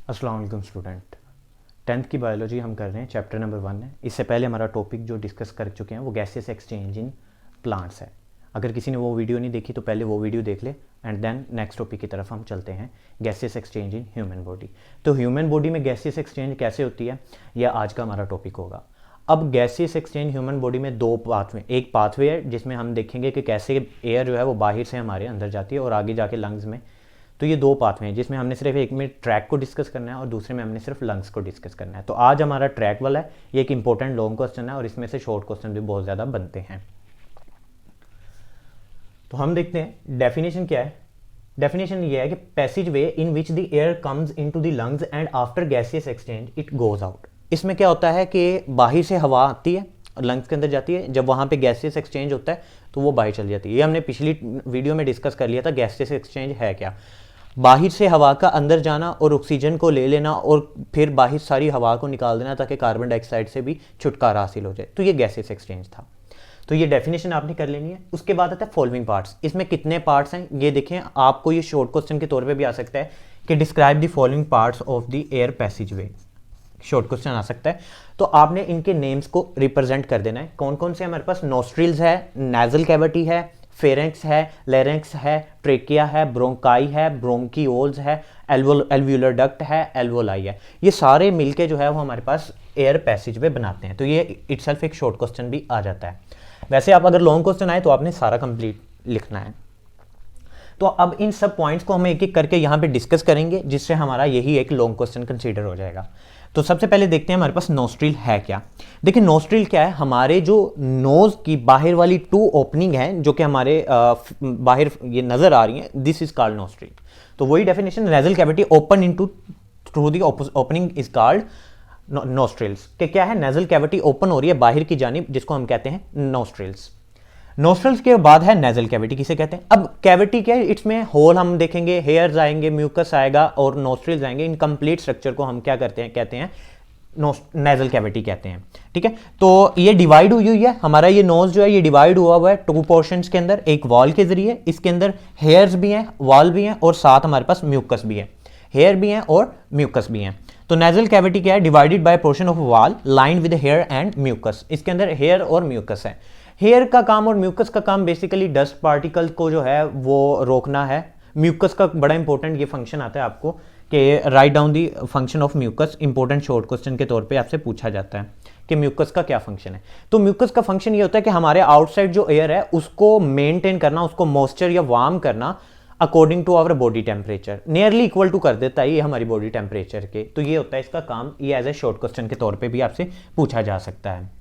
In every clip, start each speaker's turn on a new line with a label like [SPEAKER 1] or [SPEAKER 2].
[SPEAKER 1] अस्सलाम वालेकुम student. 10th की बायोलॉजी हम कर रहे हैं, चैप्टर नंबर 1 है। इससे पहले हमारा टॉपिक जो डिस्कस कर चुके हैं वो गैसियस एक्सचेंज इन प्लांट्स है। अगर किसी ने वो वीडियो नहीं देखी तो पहले वो वीडियो देख ले एंड देन नेक्स्ट टॉपिक की तरफ हम चलते हैं, gaseous exchange in human body. तो ह्यूमन बॉडी में गैसियस एक्सचेंज कैसे होती है, यह आज का हमारा टॉपिक होगा। अब गैसियस एक्सचेंज ह्यूमन बॉडी में दो पाथवे, एक पाथवे है जिसमें हम देखेंगे कि कैसे एयर जो है वो बाहर से हमारे अंदर जाती है और आगे जाके लंग्स में। तो ये दो पाथवे हैं जिसमें हमने सिर्फ एक में ट्रैक को डिस्कस करना है और दूसरे में हमने सिर्फ लंग्स को डिस्कस करना है। तो आज हमारा ट्रैक वाला है, ये एक इंपॉर्टेंट लॉन्ग क्वेश्चन है और इसमें से शॉर्ट क्वेश्चन भी बहुत ज़्यादा बनते हैं। तो हम देखते हैं डेफिनेशन क्या है। डेफिनेशन ये है कि passage way in which the air comes into the lungs and after gaseous exchange it goes out. इसमें क्या होता है कि बाहर से हवा आती है और लंग्स के अंदर जाती है, जब वहाँ पे गैसियस एक्सचेंज होता है तो वो बाहर चली जाती है। ये हमने पिछली वीडियो में डिस्कस कर लिया था, गैसियस एक्सचेंज है क्या। बाहर से हवा का अंदर जाना और ऑक्सीजन को ले लेना और फिर बाहर सारी हवा को निकाल देना ताकि कार्बन डाइऑक्साइड से भी छुटकारा हासिल हो जाए। तो ये गैसियस एक्सचेंज था। तो ये डेफिनेशन आपने कर लेनी है। उसके बाद आता है फॉलोइंग पार्ट्स। इसमें कितने पार्ट्स हैं ये देखें, आपको ये शॉर्ट क्वेश्चन के तौर पे भी आ सकता है कि describe the following parts of the air passage way. Short question आ सकता है। तो आपने इनके नेम्स को रिप्रेजेंट कर देना है। कौन कौन से हमारे पास, नोस्ट्रिल्स है, नेजल कैविटी है, फेरेंक्स है, लेरेंक्स है, ट्रेकिया है, ब्रोंकाई है, ब्रोंकियोल्स है, एल्वुलर डक्ट है, एल्वोलाई है। ये सारे मिलके जो है वो हमारे पास एयर पैसेज वे बनाते हैं। तो ये इटसेल्फ एक शॉर्ट क्वेश्चन भी आ जाता है। वैसे आप अगर लॉन्ग क्वेश्चन आए तो आपने सारा कंप्लीट लिखना है। तो अब इन सब पॉइंट्स को हम एक एक करके यहाँ पे डिस्कस करेंगे जिससे हमारा यही एक लॉन्ग क्वेश्चन कंसीडर हो जाएगा। तो सबसे पहले देखते हैं हमारे पास नोस्ट्रिल है क्या। देखिए नोस्ट्रिल क्या है, हमारे जो नोज की बाहर वाली टू ओपनिंग है जो कि हमारे बाहर ये नजर आ रही है, दिस इज कॉल्ड नोस्ट्रिल। तो वही definition, nasal cavity open into through the opening is called nostrils. कि क्या है, नेजल कैविटी ओपन हो रही है बाहर की जानिब, जिसको हम कहते हैं नोस्ट्रिल्स। नोस्ट्रल्स के बाद है नेजल कैविटी, किसे कहते हैं। अब कैविटी क्या है, इसमें होल हम देखेंगे, हेयर्स आएंगे, म्यूकस आएगा और नोस्ट्रिल्स आएंगे। इन कंप्लीट स्ट्रक्चर को हम क्या करते हैं, कहते हैं नेजल कैविटी कहते हैं। ठीक है, तो ये डिवाइड हुई हुई है, हमारा ये नोज जो है ये डिवाइड हुआ हुआ है टू पोर्शंस के अंदर, एक वॉल के जरिए। इसके अंदर हेयर्स भी हैं, वॉल भी हैं और साथ हमारे पास म्यूकस भी है, हेयर भी हैं और म्यूकस भी हैं। तो नेजल कैविटी क्या है, divided by portion of wall lined with hair and mucus. इसके अंदर हेयर और म्यूकस है। हेयर का काम और म्यूकस का काम बेसिकली डस्ट पार्टिकल को जो है वो रोकना है। म्यूकस का बड़ा इंपॉर्टेंट ये फंक्शन आता है आपको कि write down the function of mucus. Important short question के तौर पे आपसे पूछा जाता है कि म्यूकस का क्या फंक्शन है। तो म्यूकस का फंक्शन ये होता है कि हमारे आउटसाइड जो एयर है उसको मेंटेन करना, उसको मॉइस्चर या वार्म करना according to our body temperature, nearly equal to कर देता है ये हमारी बॉडी टेम्परेचर के। तो ये होता है इसका काम। ये एज ए शॉर्ट क्वेश्चन के तौर पे भी आपसे पूछा जा सकता है।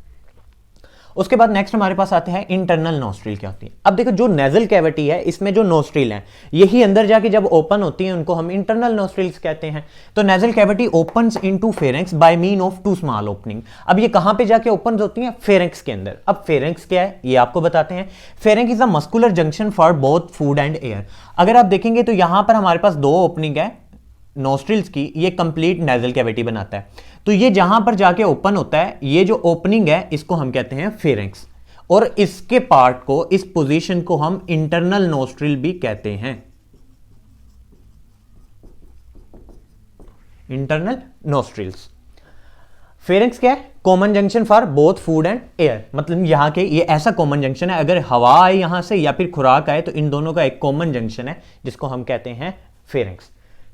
[SPEAKER 1] उसके बाद नेक्स्ट हमारे पास आते हैं इंटरनल नोस्ट्रिल क्या होती है। अब देखो जो नेजल कैविटी है इसमें जो नोस्ट्रिल है यही अंदर जाके जब ओपन होती है उनको हम इंटरनल नोस्ट्रिल्स कहते हैं। तो nasal cavity opens into pharynx by mean of two small opening. अब ये कहां पे जाके ओपन होती हैं, फेरेंक्स के अंदर। अब फेरेंक्स क्या है ये आपको बताते हैं। Pharynx is a muscular junction for both food and air. अगर आप देखेंगे तो यहां पर हमारे पास दो ओपनिंग है नोस्ट्रिल्स की, ये कंप्लीट नेजल कैविटी बनाता है। तो ये जहां पर जाके ओपन होता है, ये जो ओपनिंग है इसको हम कहते हैं फेरेंक्स और इसके पार्ट को, इस पोजीशन को हम इंटरनल नोस्ट्रिल भी कहते हैं। Internal nostrils. फेरेंक्स क्या है, common junction for both food and air. मतलब यहां के ये ऐसा कॉमन जंक्शन है, अगर हवा आए यहां से या फिर खुराक आए तो इन दोनों का एक कॉमन जंक्शन है जिसको हम कहते हैं फेरेंक्स।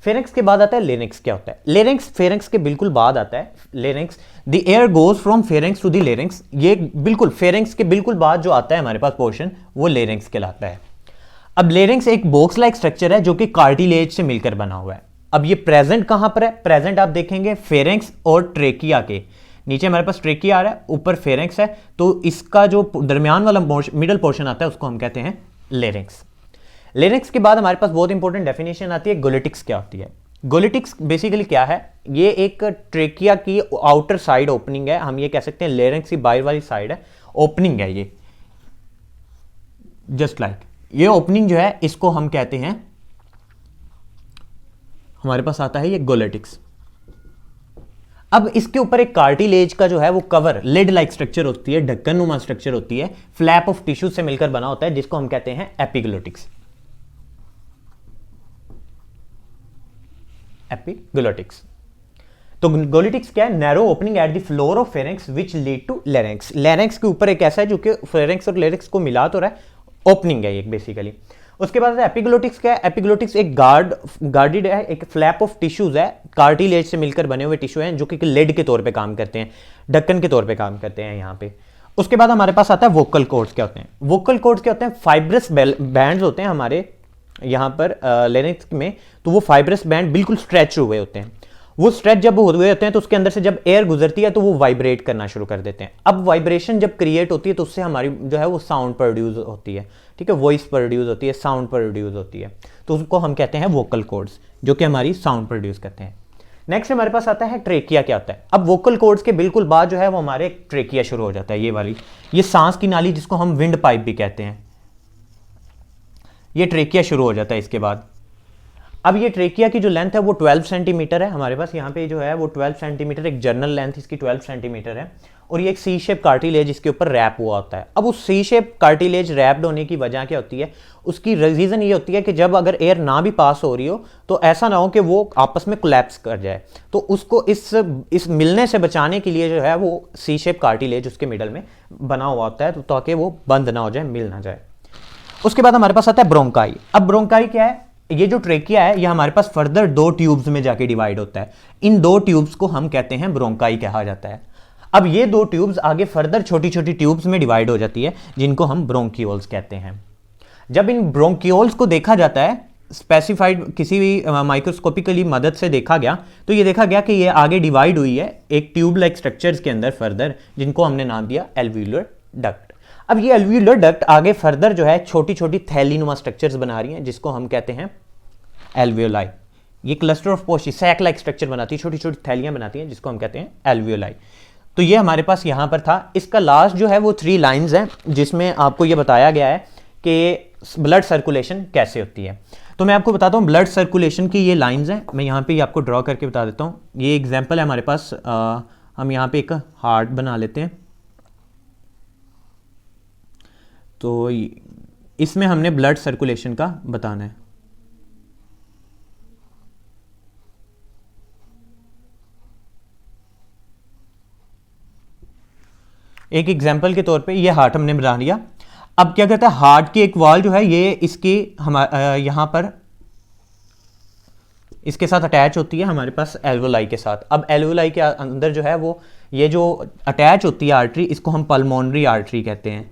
[SPEAKER 1] फेरेंक्स के बाद आता है लेरिंक्स। क्या होता है लेरिंक्स, फेरेंक्स के बिल्कुल बाद आता है larynx. The air goes from pharynx to the larynx. ये बिल्कुल फेरेंक्स के बिल्कुल बाद जो आता है हमारे पास पोर्शन वो लेरिंक्स कहलाता है। अब लेरिंक्स एक बॉक्स लाइक स्ट्रक्चर है जो कि कार्टिलेज से मिलकर बना हुआ है। अब ये प्रेजेंट कहां पर है, प्रेजेंट आप देखेंगे फेरेंक्स और ट्रेकिया के नीचे हमारे पास ट्रेकिया आ रहा है, ऊपर फेरेंक्स है। तो इसका जो दरमियान वाला मिडल पोर्शन आता है उसको हम कहते हैं लेरिंक्स। लेरिंक्स के बाद हमारे पास बहुत इंपॉर्टेंट डेफिनेशन आती है गोलेटिक्स क्या होती है। गोलेटिक्स बेसिकली क्या है, ये एक ट्रेकिया की आउटर साइड ओपनिंग है, हम ये कह सकते हैं लेरिंक्स की बाहर वाली साइड है ओपनिंग है ये, जस्ट लाइक ये ओपनिंग जो है इसको हम कहते हैं, हमारे पास आता है ये गोलेटिक्स। अब इसके ऊपर एक कार्टिलेज का जो है वो कवर लिड लाइक स्ट्रक्चर होती है, ढक्कन नुमा स्ट्रक्चर होती है, फ्लैप ऑफ टिश्यू से मिलकर बना होता है जिसको हम कहते हैं एपिग्लोटिक्स। एपिग्लोटिक्स। तो गोलिटिक्स क्या है? Narrow opening at the floor of pharynx which lead to larynx. Larynx के ऊपर एक ऐसा है जो कि फेरेंक्स और लेरेंक्स को मिला तो रहा है, ओपनिंग है एक बेसिकली। उसके बाद एपिग्लोटिक्स क्या है? एपिग्लोटिक्स एक गार्डेड है, एक फ्लैप ऑफ टिश्यूज है, कार्टिलेज से मिलकर बने हुए टिश्यू हैं जो कि लेड के तौर पे काम करते हैं, ढक्कन के तौर पे काम करते हैं यहाँ पे। उसके बाद हमारे पास आता है वोकल कॉर्ड्स। क्या होते हैं वोकल कॉर्ड्स? क्या होते हैं? फाइब्रस बैंड्स होते हैं हमारे यहाँ पर लेरिंक्स में। तो वो फाइब्रस बैंड बिल्कुल स्ट्रेच हुए होते हैं। वो स्ट्रेच जब हुए होते हैं तो उसके अंदर से जब एयर गुजरती है तो वो वाइब्रेट करना शुरू कर देते हैं। अब वाइब्रेशन जब क्रिएट होती है तो उससे हमारी जो है वो साउंड प्रोड्यूस होती है, ठीक है, वॉइस प्रोड्यूस होती है, साउंड प्रोड्यूस होती है। तो उसको हम कहते हैं वोकल कॉर्ड्स, जो कि हमारी साउंड प्रोड्यूस करते हैं। नेक्स्ट हमारे पास आता है ट्रेकिया। क्या होता है? अब वोकल कॉर्ड्स के बिल्कुल बाद जो है वो हमारे ट्रेकिया शुरू हो जाता है, ये वाली, ये सांस की नाली जिसको हम विंड पाइप भी कहते हैं, ये ट्रेकिया शुरू हो जाता है इसके बाद। अब ये ट्रेकिया की जो लेंथ है वो 12 सेंटीमीटर है हमारे पास, यहाँ पे जो है वो 12 सेंटीमीटर, एक जर्नल लेंथ इसकी 12 सेंटीमीटर है। और ये एक सी शेप कार्टिलेज इसके ऊपर रैप हुआ होता है। अब उस सी शेप कार्टिलेज रैप्ड होने की वजह क्या होती है? उसकी रीजन ये होती है कि जब अगर एयर ना भी पास हो रही हो तो ऐसा ना हो कि वो आपस में कोलैप्स कर जाए। तो उसको इस मिलने से बचाने के लिए जो है वो सी शेप कार्टिलेज उसके मिडल में बना हुआ होता है, तो ताकि वो बंद ना हो जाए, मिल ना जाए। उसके बाद हमारे पास आता है ब्रोंकाई। अब ब्रोंकाई क्या है? ये जो ट्रेकिया है ये हमारे पास फर्दर 2 ट्यूब्स में जाके डिवाइड होता है। इन 2 ट्यूब्स को हम कहते हैं ब्रोंकाई कहा जाता है। अब ये 2 ट्यूब्स आगे फर्दर छोटी छोटी ट्यूब्स में डिवाइड हो जाती है, जिनको हम ब्रोंकियोल्स कहते हैं। जब इन ब्रोंकियोल्स को देखा जाता है स्पेसिफाइड किसी भी माइक्रोस्कोपिकली मदद से देखा गया, तो ये देखा गया कि ये आगे डिवाइड हुई है एक ट्यूब लाइक स्ट्रक्चर्स के अंदर फर्दर, जिनको हमने नाम दिया एल्वियुलर डक्ट। अब ये एल्वियुलर डक्ट आगे फर्दर जो है छोटी छोटी थैलीनुमा स्ट्रक्चर्स बना रही हैं, जिसको हम कहते हैं एल्वियोलाई। ये cluster of pouchy sac like structure बनाती है, छोटी छोटी थैलियां बनाती हैं, जिसको हम कहते हैं एल्वियोलाई। तो ये हमारे पास यहां पर था। इसका लास्ट जो है वो 3 लाइंस हैं, जिसमें आपको ये बताया गया है कि ब्लड सर्कुलेशन कैसे होती है। तो मैं आपको बताता हूँ ब्लड सर्कुलेशन की ये लाइंस हैं, मैं यहाँ पे आपको ड्रॉ करके बता देता हूँ। ये एग्जाम्पल है हमारे पास, हम यहाँ पे एक हार्ट बना लेते हैं। तो इसमें हमने ब्लड सर्कुलेशन का बताना है। एक एग्जाम्पल के तौर पे ये हार्ट हमने बना लिया। अब क्या कहता है, हार्ट की एक वॉल जो है ये इसकी यहाँ पर इसके साथ अटैच होती है हमारे पास एल्वोलाई के साथ। अब एल्वोलाई के अंदर जो है वो ये जो अटैच होती है आर्टरी, इसको हम पल्मोनरी आर्टरी कहते हैं।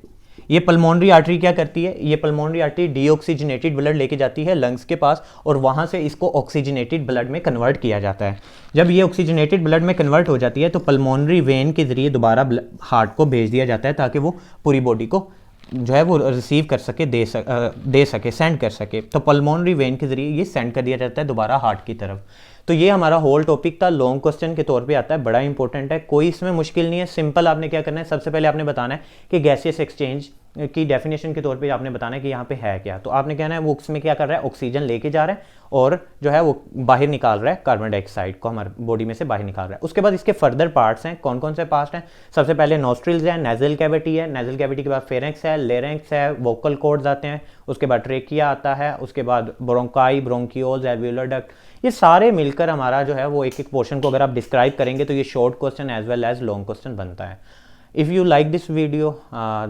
[SPEAKER 1] ये पल्मोनरी आर्टरी क्या करती है? ये पल्मोनरी आर्टरी डीऑक्सीजनेटेड ब्लड लेके जाती है लंग्स के पास, और वहाँ से इसको ऑक्सीजनेटेड ब्लड में कन्वर्ट किया जाता है। जब ये ऑक्सीजनेटेड ब्लड में कन्वर्ट हो जाती है तो पल्मोनरी वेन के जरिए दोबारा हार्ट को भेज दिया जाता है, ताकि वो पूरी बॉडी को जो है वो रिसीव कर सके, दे सके, सेंड कर सके। तो पल्मोनरी वेन के जरिए ये सेंड कर दिया जाता है दोबारा हार्ट की तरफ। तो ये हमारा होल टॉपिक था, लॉन्ग क्वेश्चन के तौर पे आता है, बड़ा इंपॉर्टेंट है, कोई इसमें मुश्किल नहीं है। सिंपल आपने क्या करना है, सबसे पहले आपने बताना है कि गैसियस एक्सचेंज की डेफिनेशन के तौर पे आपने बताना है कि यहाँ पे है क्या। तो आपने कहना है वो उसमें क्या कर रहा है, ऑक्सीजन लेके जा रहा है और जो है वो बाहर निकाल रहा है कार्बन डाइऑक्साइड को, हमारे बॉडी में से बाहर निकाल रहा है। उसके बाद इसके फर्दर पार्ट्स हैं, कौन कौन से पार्ट्स हैं? सबसे पहले नोस्ट्रिल्स है, नेजल कैविटी है, नेजल कैविटी के बाद फेरेंक्स है, लेरेंक्स है, वोकल कॉर्ड्स आते हैं, उसके बाद ट्रेकिया आता है, उसके बाद ब्रोंकाई, ब्रोंकियोल्स, एल्वियोलर डक्ट, ये सारे मिलकर हमारा जो है वो एक एक पोर्शन को अगर आप डिस्क्राइब करेंगे तो ये short question as well as long question बनता है। If you like this video,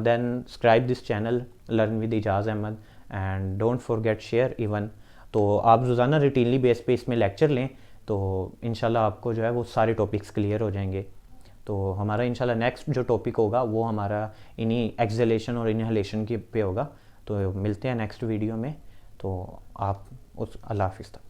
[SPEAKER 1] then subscribe this channel Learn with Ijaz Ahmed and don't forget share even। तो आप रोज़ाना रूटीनली बेस पे इसमें लेक्चर लें तो इंशाल्लाह आपको जो है वो सारे टॉपिक्स क्लियर हो जाएंगे। तो हमारा इंशाल्लाह नेक्स्ट जो टॉपिक होगा वो हमारा इन्हीं एक्सलेशन और इनहेलेशन के पे होगा। तो मिलते हैं नेक्स्ट वीडियो में। तो आप उस अल्लाह हाफिज़।